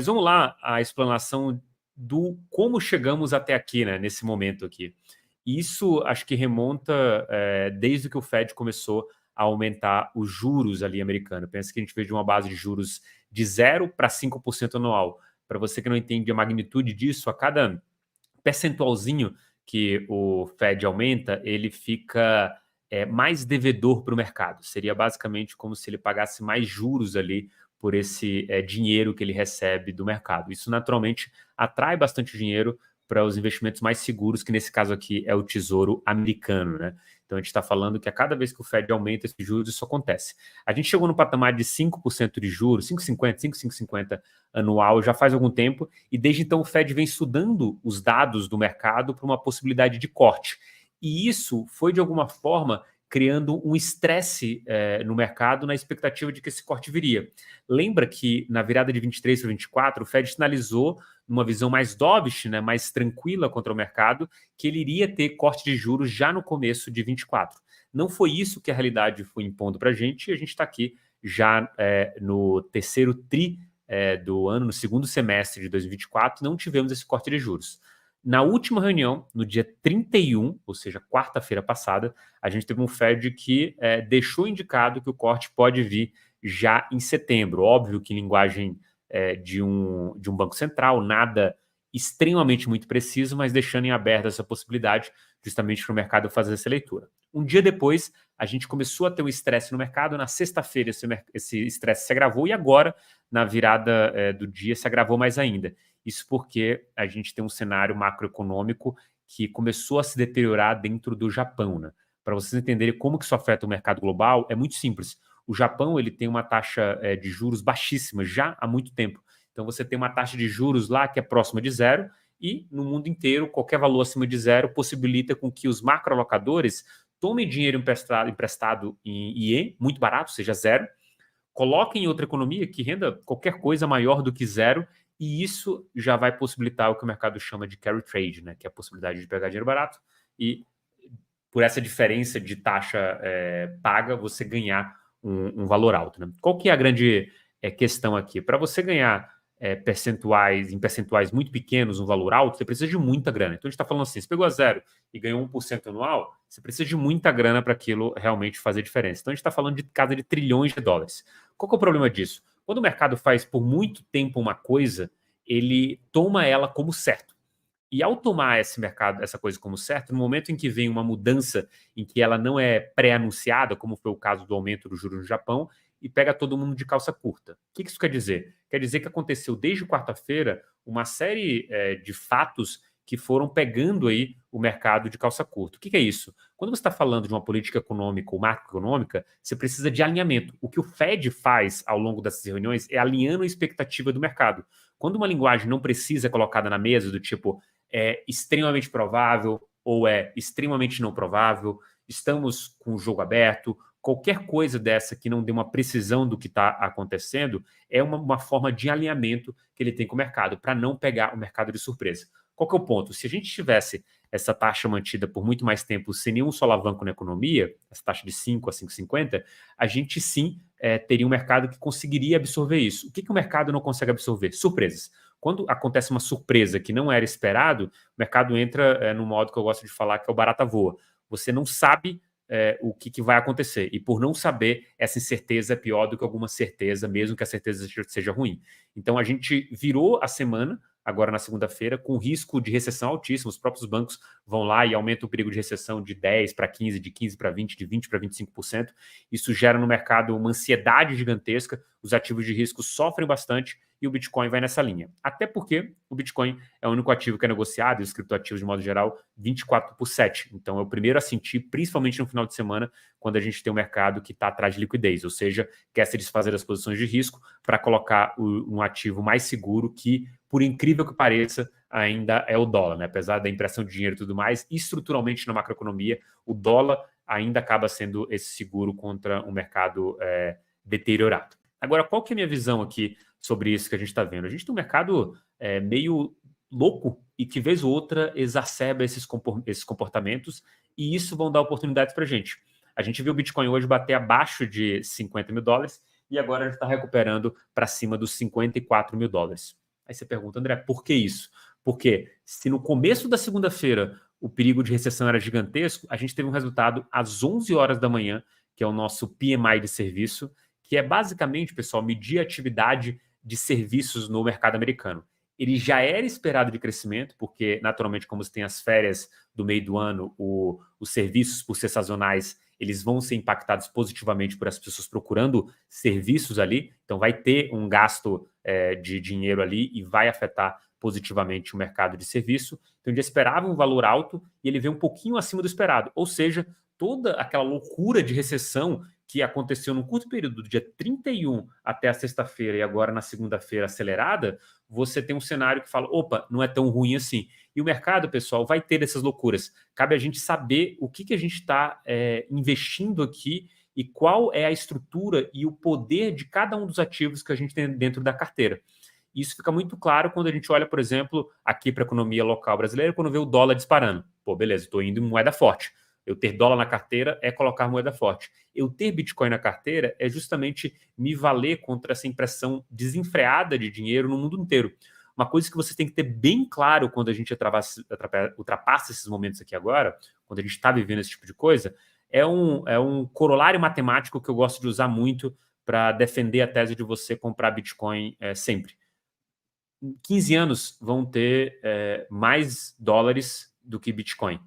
Mas vamos lá, a explanação do como chegamos até aqui, né, nesse momento aqui. Isso acho que remonta desde que o Fed começou a aumentar os juros ali americano. Pensa que a gente veio de uma base de juros de 0 para 5% anual. Para você que não entende a magnitude disso, a cada percentualzinho que o Fed aumenta, ele fica mais devedor para o mercado. Seria basicamente como se ele pagasse mais juros ali por esse dinheiro que ele recebe do mercado. Isso naturalmente atrai bastante dinheiro para os investimentos mais seguros, que nesse caso aqui é o Tesouro Americano, né? Então a gente está falando que a cada vez que o Fed aumenta esses juros, isso acontece. A gente chegou no patamar de 5% de juros, 5,50 anual já faz algum tempo, e desde então o Fed vem estudando os dados do mercado para uma possibilidade de corte. E isso foi, de alguma forma, criando um estresse no mercado na expectativa de que esse corte viria. Lembra que na virada de 23 para 24, o Fed sinalizou, numa visão mais dovish, né, mais tranquila contra o mercado, que ele iria ter corte de juros já no começo de 24. Não foi isso que a realidade foi impondo para a gente, e a gente está aqui já no terceiro tri do ano, no segundo semestre de 2024, não tivemos esse corte de juros. Na última reunião, no dia 31, ou seja, quarta-feira passada, a gente teve um Fed que deixou indicado que o corte pode vir já em setembro. Óbvio que em linguagem de um banco central, nada extremamente muito preciso, mas deixando em aberto essa possibilidade justamente para o mercado fazer essa leitura. Um dia depois, a gente começou a ter um estresse no mercado. Na sexta-feira, esse estresse se agravou e agora, na virada do dia, se agravou mais ainda. Isso porque a gente tem um cenário macroeconômico que começou a se deteriorar dentro do Japão, né? Para vocês entenderem como que isso afeta o mercado global, é muito simples. O Japão ele tem uma taxa de juros baixíssima já há muito tempo. Então você tem uma taxa de juros lá que é próxima de zero, e no mundo inteiro, qualquer valor acima de zero possibilita com que os macroalocadores tomem dinheiro emprestado em IE, muito barato, seja zero, coloquem em outra economia que renda qualquer coisa maior do que zero, e isso já vai possibilitar o que o mercado chama de carry trade, né, que é a possibilidade de pegar dinheiro barato e, por essa diferença de taxa paga, você ganhar um valor alto, né? Qual que é a grande questão aqui? Para você ganhar em percentuais muito pequenos um valor alto, você precisa de muita grana. Então a gente está falando assim, você pegou a zero e ganhou 1% anual, você precisa de muita grana para aquilo realmente fazer diferença. Então a gente está falando de casa de trilhões de dólares. Qual que é o problema disso? Quando o mercado faz por muito tempo uma coisa, ele toma ela como certo. E ao tomar essa coisa como certo, no momento em que vem uma mudança em que ela não é pré-anunciada, como foi o caso do aumento do juros no Japão, e pega todo mundo de calça curta. O que isso quer dizer? Quer dizer que aconteceu desde quarta-feira uma série de fatos que foram pegando aí o mercado de calça curta. O que é isso? Quando você está falando de uma política econômica ou macroeconômica, você precisa de alinhamento. O que o Fed faz ao longo dessas reuniões é alinhando a expectativa do mercado. Quando uma linguagem não precisa é colocada na mesa, do tipo é extremamente provável ou é extremamente não provável, estamos com o jogo aberto, qualquer coisa dessa que não dê uma precisão do que está acontecendo é uma forma de alinhamento que ele tem com o mercado, para não pegar o mercado de surpresa. Qual que é o ponto? Se a gente tivesse essa taxa mantida por muito mais tempo sem nenhum solavanco na economia, essa taxa de 5 a 5,50, a gente sim teria um mercado que conseguiria absorver isso. O que o mercado não consegue absorver? Surpresas. Quando acontece uma surpresa que não era esperado, o mercado entra no modo que eu gosto de falar, que é o barata voa. Você não sabe o que vai acontecer. E por não saber, essa incerteza é pior do que alguma certeza, mesmo que a certeza seja ruim. Então a gente virou a semana, agora na segunda-feira, com risco de recessão altíssimo. Os próprios bancos vão lá e aumentam o perigo de recessão de 10 para 15, de 15 para 20, de 20 para 25%. Isso gera no mercado uma ansiedade gigantesca, os ativos de risco sofrem bastante e o Bitcoin vai nessa linha. Até porque o Bitcoin é o único ativo que é negociado, e os criptoativos, de modo geral, 24/7. Então é o primeiro a sentir, principalmente no final de semana, quando a gente tem um mercado que está atrás de liquidez, ou seja, quer se desfazer das posições de risco para colocar um ativo mais seguro que, por incrível que pareça, ainda é o dólar, né? Apesar da impressão de dinheiro e tudo mais, estruturalmente na macroeconomia, o dólar ainda acaba sendo esse seguro contra um mercado deteriorado. Agora, qual que é a minha visão aqui sobre isso que a gente está vendo? A gente tem um mercado meio louco e que, vez ou outra, exacerba esses comportamentos, e isso vão dar oportunidades para a gente. A gente viu o Bitcoin hoje bater abaixo de 50 mil dólares e agora a gente está recuperando para cima dos 54 mil dólares. Aí você pergunta, André, por que isso? Porque se no começo da segunda-feira o perigo de recessão era gigantesco, a gente teve um resultado às 11 horas da manhã, que é o nosso PMI de serviço, que é basicamente, pessoal, medir a atividade de serviços no mercado americano. Ele já era esperado de crescimento, porque naturalmente, como você tem as férias do meio do ano, os serviços, por ser sazonais, eles vão ser impactados positivamente por as pessoas procurando serviços ali, então vai ter um gasto de dinheiro ali e vai afetar positivamente o mercado de serviço. Então, ele esperava um valor alto e ele veio um pouquinho acima do esperado, ou seja, toda aquela loucura de recessão que aconteceu num curto período, do dia 31 até a sexta-feira e agora na segunda-feira acelerada, você tem um cenário que fala, opa, não é tão ruim assim. E o mercado, pessoal, vai ter essas loucuras. Cabe a gente saber o que a gente está investindo aqui e qual é a estrutura e o poder de cada um dos ativos que a gente tem dentro da carteira. Isso fica muito claro quando a gente olha, por exemplo, aqui para a economia local brasileira, quando vê o dólar disparando. Pô, beleza, estou indo em moeda forte. Eu ter dólar na carteira é colocar moeda forte. Eu ter Bitcoin na carteira é justamente me valer contra essa impressão desenfreada de dinheiro no mundo inteiro. Uma coisa que você tem que ter bem claro quando a gente ultrapassa esses momentos aqui agora, quando a gente está vivendo esse tipo de coisa, é um corolário matemático que eu gosto de usar muito para defender a tese de você comprar Bitcoin sempre. Em 15 anos vão ter mais dólares do que Bitcoin.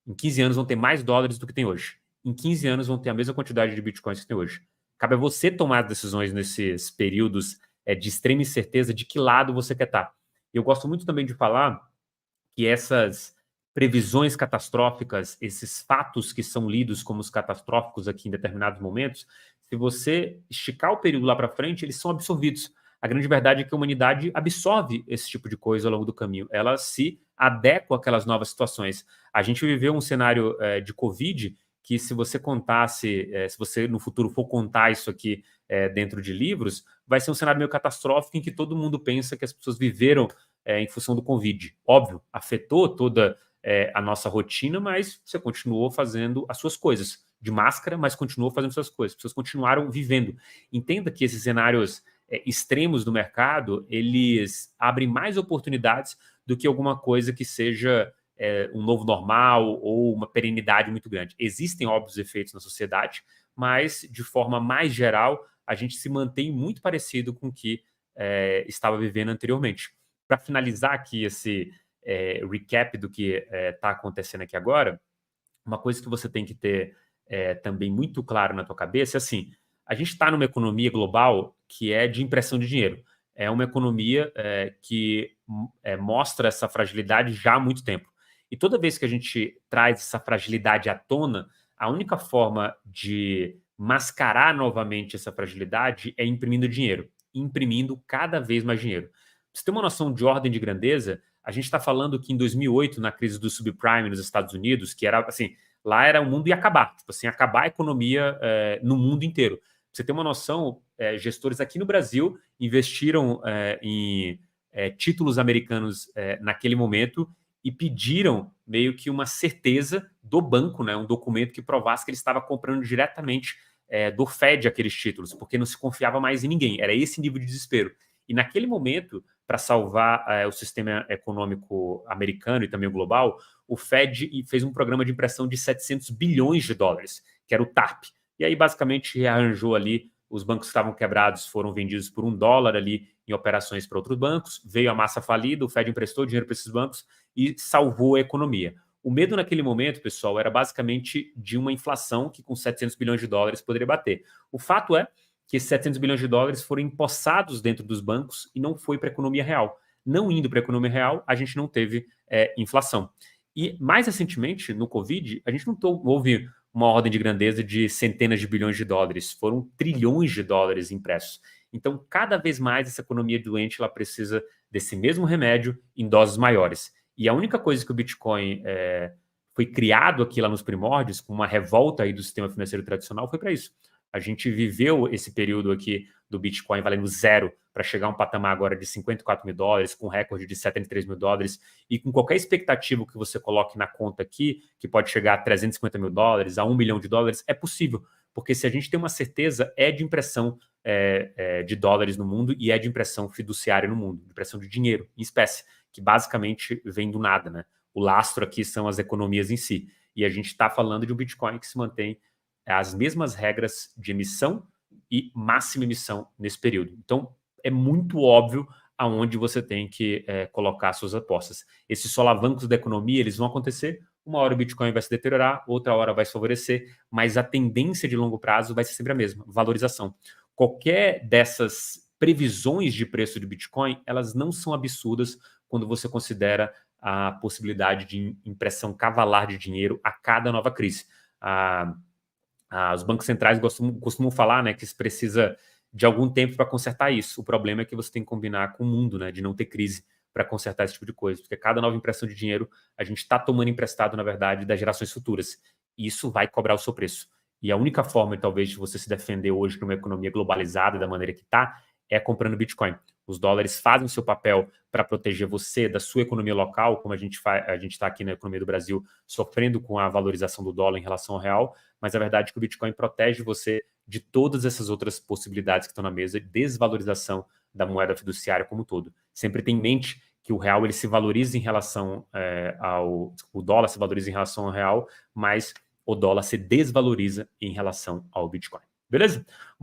Em 15 anos vão ter mais dólares do que tem hoje. Em 15 anos vão ter a mesma quantidade de Bitcoins que tem hoje. Cabe a você tomar decisões nesses períodos de extrema incerteza de que lado você quer estar. Eu gosto muito também de falar que essas previsões catastróficas, esses fatos que são lidos como os catastróficos aqui em determinados momentos, se você esticar o período lá para frente, eles são absorvidos. A grande verdade é que a humanidade absorve esse tipo de coisa ao longo do caminho. Ela se adequa àquelas novas situações. A gente viveu um cenário de Covid que, se você contasse, se você no futuro for contar isso aqui dentro de livros, vai ser um cenário meio catastrófico em que todo mundo pensa que as pessoas viveram em função do Covid. Óbvio, afetou toda a nossa rotina, mas você continuou fazendo as suas coisas. De máscara, mas continuou fazendo suas coisas. As pessoas continuaram vivendo. Entenda que esses cenários extremos do mercado, eles abrem mais oportunidades do que alguma coisa que seja um novo normal ou uma perenidade muito grande. Existem óbvios efeitos na sociedade, mas de forma mais geral, a gente se mantém muito parecido com o que estava vivendo anteriormente. Para finalizar aqui esse recap do que está acontecendo aqui agora, uma coisa que você tem que ter também muito claro na tua cabeça é assim, a gente está numa economia global que é de impressão de dinheiro. É uma economia que mostra essa fragilidade já há muito tempo. E toda vez que a gente traz essa fragilidade à tona, a única forma de mascarar novamente essa fragilidade é imprimindo dinheiro, imprimindo cada vez mais dinheiro. Pra você ter uma noção de ordem de grandeza, a gente está falando que em 2008, na crise do subprime nos Estados Unidos, que era assim, lá era o mundo ia acabar, tipo assim, acabar a economia no mundo inteiro. Pra você ter uma noção, gestores aqui no Brasil investiram em títulos americanos naquele momento e pediram meio que uma certeza do banco, né, um documento que provasse que ele estava comprando diretamente do Fed aqueles títulos, porque não se confiava mais em ninguém. Era esse nível de desespero. E naquele momento, para salvar o sistema econômico americano e também o global, o Fed fez um programa de impressão de 700 bilhões de dólares, que era o TARP. E aí, basicamente, rearranjou ali, os bancos que estavam quebrados foram vendidos por $1 ali em operações para outros bancos, veio a massa falida, o Fed emprestou dinheiro para esses bancos e salvou a economia. O medo naquele momento, pessoal, era basicamente de uma inflação que com 700 bilhões de dólares poderia bater. O fato é que esses 700 bilhões de dólares foram empossados dentro dos bancos e não foi para a economia real. Não indo para a economia real, a gente não teve inflação. E mais recentemente, no Covid, a gente não houve uma ordem de grandeza de centenas de bilhões de dólares, foram trilhões de dólares impressos. Então, cada vez mais essa economia doente ela precisa desse mesmo remédio em doses maiores. E a única coisa que o Bitcoin foi criado aqui lá nos primórdios, com uma revolta aí do sistema financeiro tradicional, foi para isso. A gente viveu esse período aqui do Bitcoin valendo zero para chegar a um patamar agora de 54 mil dólares, com recorde de 73 mil dólares, e com qualquer expectativa que você coloque na conta aqui, que pode chegar a 350 mil dólares, a 1 milhão de dólares, é possível, Porque se a gente tem uma certeza, é de impressão de dólares no mundo e é de impressão fiduciária no mundo, impressão de dinheiro em espécie, que basicamente vem do nada, né? O lastro aqui são as economias em si. E a gente está falando de um Bitcoin que se mantém as mesmas regras de emissão e máxima emissão nesse período. Então, é muito óbvio aonde você tem que colocar suas apostas. Esses solavancos da economia, eles vão acontecer. Uma hora o Bitcoin vai se deteriorar, outra hora vai se favorecer, mas a tendência de longo prazo vai ser sempre a mesma, valorização. Qualquer dessas previsões de preço de Bitcoin, elas não são absurdas quando você considera a possibilidade de impressão cavalar de dinheiro a cada nova crise. Os bancos centrais costumam falar, né, que se precisa de algum tempo para consertar isso. O problema é que você tem que combinar com o mundo, né, de não ter crise para consertar esse tipo de coisa, porque cada nova impressão de dinheiro a gente está tomando emprestado, na verdade, das gerações futuras. E isso vai cobrar o seu preço. E a única forma, talvez, de você se defender hoje numa economia globalizada da maneira que está, é comprando Bitcoin. Os dólares fazem o seu papel para proteger você da sua economia local, como a gente está aqui na economia do Brasil, sofrendo com a valorização do dólar em relação ao real, mas a verdade é que o Bitcoin protege você de todas essas outras possibilidades que estão na mesa de desvalorização da moeda fiduciária como um todo. Sempre tem em mente que o real ele se valoriza em relação o dólar se valoriza em relação ao real, mas o dólar se desvaloriza em relação ao Bitcoin. Beleza? Bom,